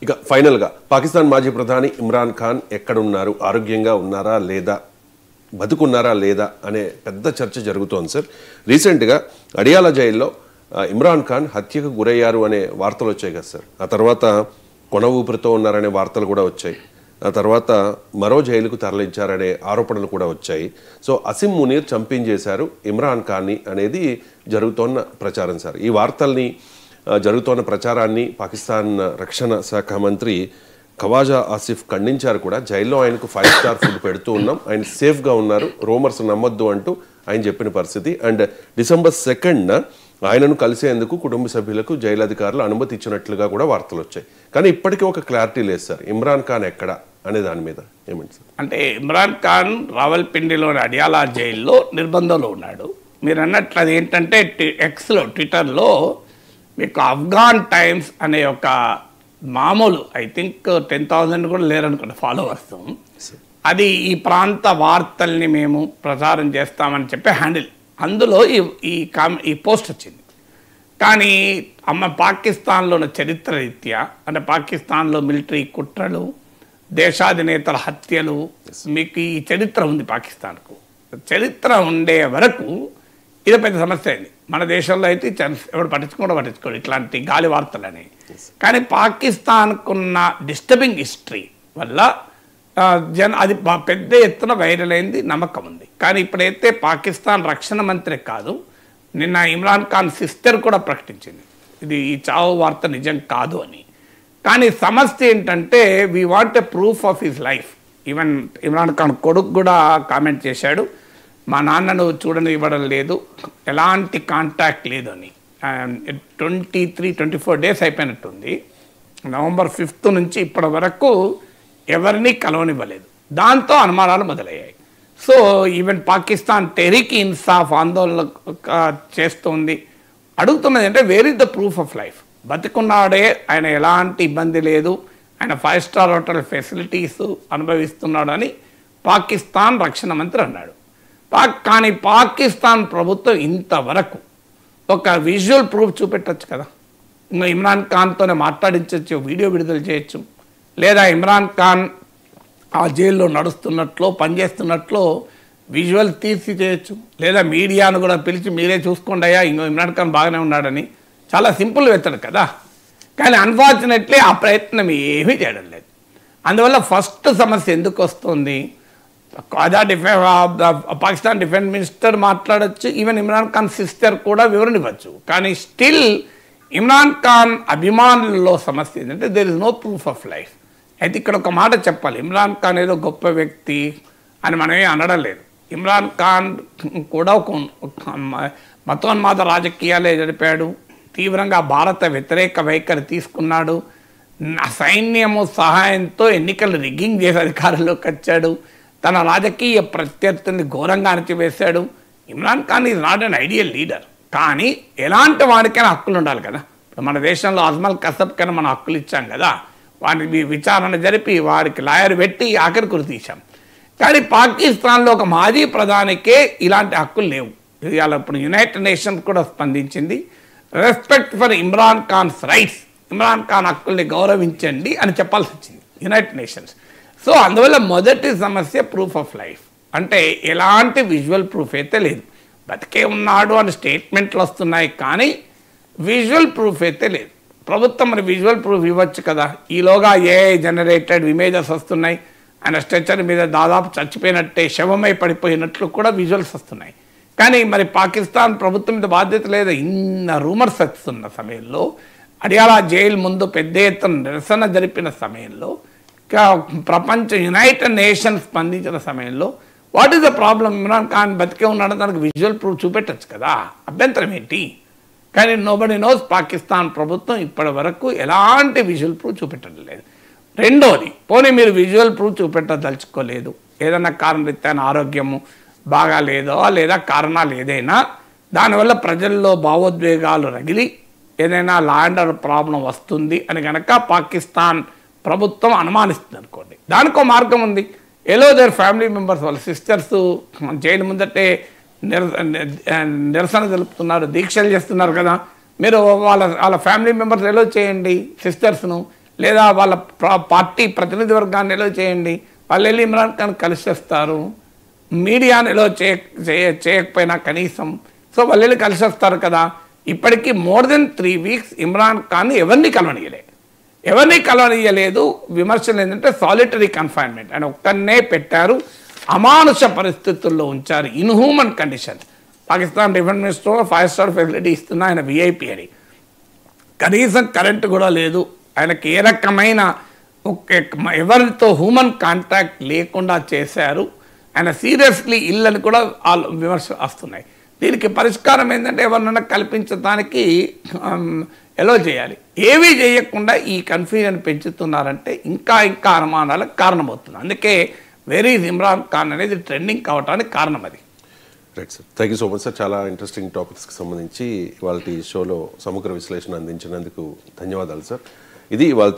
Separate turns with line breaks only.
ఇక ఫైనల్గా పాకిస్తాన్ మాజీ ప్రధాని ఇమ్రాన్ ఖాన్ ఎక్కడున్నారు, ఆరోగ్యంగా ఉన్నారా లేదా, బతుకున్నారా లేదా అనే పెద్ద చర్చ జరుగుతోంది సార్. రీసెంట్గా అడియాలా జైల్లో ఇమ్రాన్ ఖాన్ హత్యకు గురయ్యారు అనే వార్తలు వచ్చాయి కదా సార్. ఆ తర్వాత కొన ఊపిరితో ఉన్నారనే వార్తలు కూడా వచ్చాయి. ఆ తర్వాత మరో జైలుకు తరలించారనే ఆరోపణలు కూడా వచ్చాయి. సో అసిమ్ మునీర్ చంపించేశారు ఇమ్రాన్ ఖాన్ని అనేది జరుగుతోన్న ప్రచారం సార్. ఈ వార్తల్ని జరుగుతోన్న ప్రచారాన్ని పాకిస్తాన్ రక్షణ శాఖ మంత్రి ఖవాజా ఆసిఫ్ ఖండించారు కూడా. జైల్లో ఆయనకు 5 స్టార్ ఫుడ్ పెడుతూ ఉన్నాం, ఆయన సేఫ్గా ఉన్నారు, రూమర్స్ నమ్మొద్దు అంటూ ఆయన చెప్పిన పరిస్థితి. అండ్ డిసెంబర్ 2న ఆయనను కలిసేందుకు కుటుంబ సభ్యులకు జైలు అధికారులు అనుమతి ఇచ్చినట్లుగా కూడా వార్తలు వచ్చాయి. కానీ ఇప్పటికీ ఒక క్లారిటీ లేదు సార్, ఇమ్రాన్ ఖాన్ ఎక్కడ అనే దాని మీద ఏమంటారు సార్?
అంటే ఇమ్రాన్ ఖాన్ రావల్పిండిలోని అడియాలా జైల్లో నిర్బంధంలో ఉన్నాడు. మీరు అన్నట్లు అది ఏంటంటే ఎక్స్లో ట్విట్టర్లో మీకు అఫ్ఘాన్ టైమ్స్ అనే ఒక మామూలు ఐ థింక్ 10,000 కూడా లేరనుకోండి ఫాలోవర్స్, అది ఈ ప్రాంత వార్తల్ని మేము ప్రచారం చేస్తామని చెప్పి హ్యాండిల్, అందులో ఈ పోస్ట్ వచ్చింది. కానీ పాకిస్తాన్లోని చరిత్ర రీత్యా అంటే పాకిస్తాన్లో మిలిటరీ కుట్రలు, దేశాధినేతల హత్యలు, మీకు ఈ చరిత్ర ఉంది. పాకిస్తాన్కు చరిత్ర ఉండే వరకు ఇది పెద్ద సమస్య అయింది. మన దేశంలో అయితే ఎవరు పట్టించుకోడు ఇట్లాంటి గాలి వార్తలని. కానీ పాకిస్తాన్కున్న డిస్టర్బింగ్ హిస్టరీ వల్ల అది పెద్ద ఎత్తున వైరల్ అయింది, నమ్మకం ఉంది. కానీ ఇప్పుడైతే పాకిస్తాన్ రక్షణ మంత్రి కాదు, నిన్న ఇమ్రాన్ ఖాన్ సిస్టర్ కూడా ప్రకటించింది ఇది ఈ చావు వార్త నిజం కాదు అని. కానీ సమస్య ఏంటంటే we want a proof of his life. Even Imran Khan కొడుకు కూడా కామెంట్ చేశాడు, మా నాన్నను చూడని ఇవ్వడం లేదు, ఎలాంటి కాంటాక్ట్ లేదు అని. 23-24 డేస్ అయిపోయినట్టుంది. నవంబర్ 5 నుంచి ఇప్పటి వరకు ఎవరిని కలవనివ్వలేదు. దాంతో అనుమానాలు మొదలయ్యాయి. సో ఈవెన్ పాకిస్తాన్ టెహ్రీక్ ఇన్సాఫ్ ఆందోళన చేస్తుంది, అడుగుతున్నది అంటే where is the proof of life. బతికున్నాడే, ఆయన ఎలాంటి ఇబ్బంది లేదు, ఆయన 5 స్టార్ హోటల్ ఫెసిలిటీస్ అనుభవిస్తున్నాడు అని పాకిస్తాన్ రక్షణ మంత్రి అన్నాడు. కానీ పాకిస్తాన్ ప్రభుత్వం ఇంతవరకు ఒక విజువల్ ప్రూఫ్ చూపెట్టచ్చు కదా. ఇంకా ఇమ్రాన్ ఖాన్తోనే మాట్లాడించవచ్చు, వీడియో విడుదల చేయొచ్చు, లేదా ఇమ్రాన్ ఖాన్ ఆ జైల్లో నడుస్తున్నట్లు పనిచేస్తున్నట్లు విజువల్ తీసి చేయొచ్చు, లేదా మీడియాను కూడా పిలిచి మీరే చూసుకోండి అయ్యా ఇంకో ఇమ్రాన్ ఖాన్ బాగానే ఉన్నాడని చాలా సింపుల్ వెతడు కదా. కానీ అన్ఫార్చునేట్లీ ఆ ప్రయత్నం ఏమీ చేయడం లేదు. అందువల్ల ఫస్ట్ సమస్య ఎందుకు వస్తుంది, పాకిస్తాన్ డిఫెన్స్ మినిస్టర్ మాట్లాడచ్చు, ఈవెన్ ఇమ్రాన్ ఖాన్ సిస్టర్ కూడా వివరణ ఇవ్వచ్చు. కానీ స్టిల్ ఇమ్రాన్ ఖాన్ అభిమానులలో సమస్య ఏంటంటే there is no proof of life. అయితే ఇక్కడ ఒక మాట చెప్పాలి, ఇమ్రాన్ ఖాన్ ఏదో గొప్ప వ్యక్తి అని మనమే అనడం లేదు. ఇమ్రాన్ ఖాన్ కూడా ఒక మతోన్మాద రాజకీయాలే జరిపాడు, తీవ్రంగా భారత వ్యతిరేక వైఖరి తీసుకున్నాడు, సైన్యము సహాయంతో ఎన్నికలు రిగ్గింగ్ చేసి అధికారంలోకి వచ్చాడు, తన రాజకీయ ప్రత్యర్థుల్ని ఘోరంగా అణచివేశాడు. Imran Khan is not an ideal leader. కానీ ఎలాంటి వాడికైనా హక్కులు ఉండాలి కదా. మన దేశంలో అజ్మల్ కసబ్ కైనా మనం హక్కులు ఇచ్చాం కదా, వాడిని విచారణ జరిపి వారికి లాయర్ పెట్టి ఆఖరి కురి తీశాం. కానీ పాకిస్తాన్లో ఒక మాజీ ప్రధానికే ఇలాంటి హక్కులు లేవు. ఇవాళ ఇప్పుడు యునైటెడ్ నేషన్స్ కూడా స్పందించింది, respect for Imran Khan's rights, Imran Khan హక్కుల్ని గౌరవించండి అని చెప్పాల్సి వచ్చింది యునైటెడ్ నేషన్స్. సో అందువల్ల మొదటి సమస్య ప్రూఫ్ ఆఫ్ లైఫ్, అంటే ఎలాంటి విజువల్ ప్రూఫ్ అయితే లేదు. బతికే ఉన్నాడు అని స్టేట్మెంట్లు వస్తున్నాయి కానీ విజువల్ ప్రూఫ్ అయితే లేదు. ప్రభుత్వం మరి విజువల్ ప్రూఫ్ ఇవ్వచ్చు కదా. ఈలోగా ఏఐ జనరేటెడ్ ఇమేజెస్ వస్తున్నాయి, ఆయన స్ట్రెచర్ మీద దాదాపు చచ్చిపోయినట్టే శవమై పడిపోయినట్లు కూడా విజువల్స్ వస్తున్నాయి. కానీ మరి పాకిస్తాన్ ప్రభుత్వం మీద బాధ్యత లేదా. ఇన్న రూమర్స్ వస్తున్న సమయంలో, అడియాలా జైలు ముందు పెద్ద ఎత్తున నిరసన జరిపిన సమయంలో, ప్రపంచ యునైటెడ్ నేషన్స్ స్పందించిన సమయంలో what is the problem? Imran Khan బతికే ఉన్నాడు, దానికి విజువల్ ప్రూఫ్ చూపెట్టచ్చు కదా, అభ్యంతరం ఏంటి? కానీ నోబడి నోస్ పాకిస్తాన్ ప్రభుత్వం ఇప్పటి వరకు ఎలాంటి విజువల్ ప్రూఫ్ చూపెట్టడం లేదు. రెండోది, పోనీ మీరు విజువల్ ప్రూఫ్ చూపెట్టదలుచుకోలేదు, ఏదైనా కారణం రీత్యా ఆరోగ్యము బాగాలేదో లేదా కారణాలు ఏదైనా దానివల్ల ప్రజల్లో భావోద్వేగాలు రగిలి ఏదైనా ల్యాండ్ ప్రాబ్లం వస్తుంది అని కనుక పాకిస్తాన్ ప్రభుత్వం అనుమానిస్తుంది అనుకోండి, దానికో మార్గం ఉంది. ఎలో దేర్ ఫ్యామిలీ మెంబర్స్, వాళ్ళ సిస్టర్స్ జైలు ముందటే నిరసన తెలుపుతున్నారు, దీక్షలు చేస్తున్నారు కదా, మీరు వాళ్ళ ఫ్యామిలీ మెంబర్స్ ఎలో చేయండి సిస్టర్స్ను, లేదా వాళ్ళ పార్టీ ప్రతినిధి వర్గాన్ని ఎలో చేయండి, వాళ్ళు వెళ్ళి ఇమ్రాన్ ఖాన్ కలిసి వస్తారు. మీడియాని ఎలో చేయకపోయినా కనీసం సో వాళ్ళు వెళ్ళి కలిసి వస్తారు కదా. ఇప్పటికీ more than 3 weeks Imran Khan ఎవరిని కలవనీయలేదు. విమర్శలు ఏంటంటే సాలిటరీ కన్ఫైన్మెంట్ అని ఒక్కనే పెట్టారు, అమానుష పరిస్థితుల్లో ఉంచారు, inhuman condition. Pakistan defence minister 5 star facility ఇస్తున్నా, ఆయన VIP అని, కనీసం కరెంటు కూడా లేదు, ఆయనకి ఏ రకమైన ఎవరితో హ్యూమన్ కాంటాక్ట్ లేకుండా చేశారు, ఆయన సీరియస్లీ ఇల్లని కూడా విమర్శలు వస్తున్నాయి. దీనికి పరిష్కారం ఏంటంటే ఎవరినైనా కల్పించడానికి ఎలో చేయాలి. ఏవీ చేయకుండా ఈ కన్ఫ్యూజన్ పెంచుతున్నారంటే ఇంకా అనుమానాలకు కారణమవుతుంది. అందుకే వెరీ ఇమ్రాన్ ఖాన్ అనేది ట్రెండింగ్ కావడానికి కారణం అది.
Right sir, thank you so much sir. చాలా ఇంట్రెస్టింగ్ టాపిక్స్కి సంబంధించి ఇవాళ షోలో సమగ్ర విశ్లేషణ అందించినందుకు ధన్యవాదాలు సార్. ఇది ఇవాళ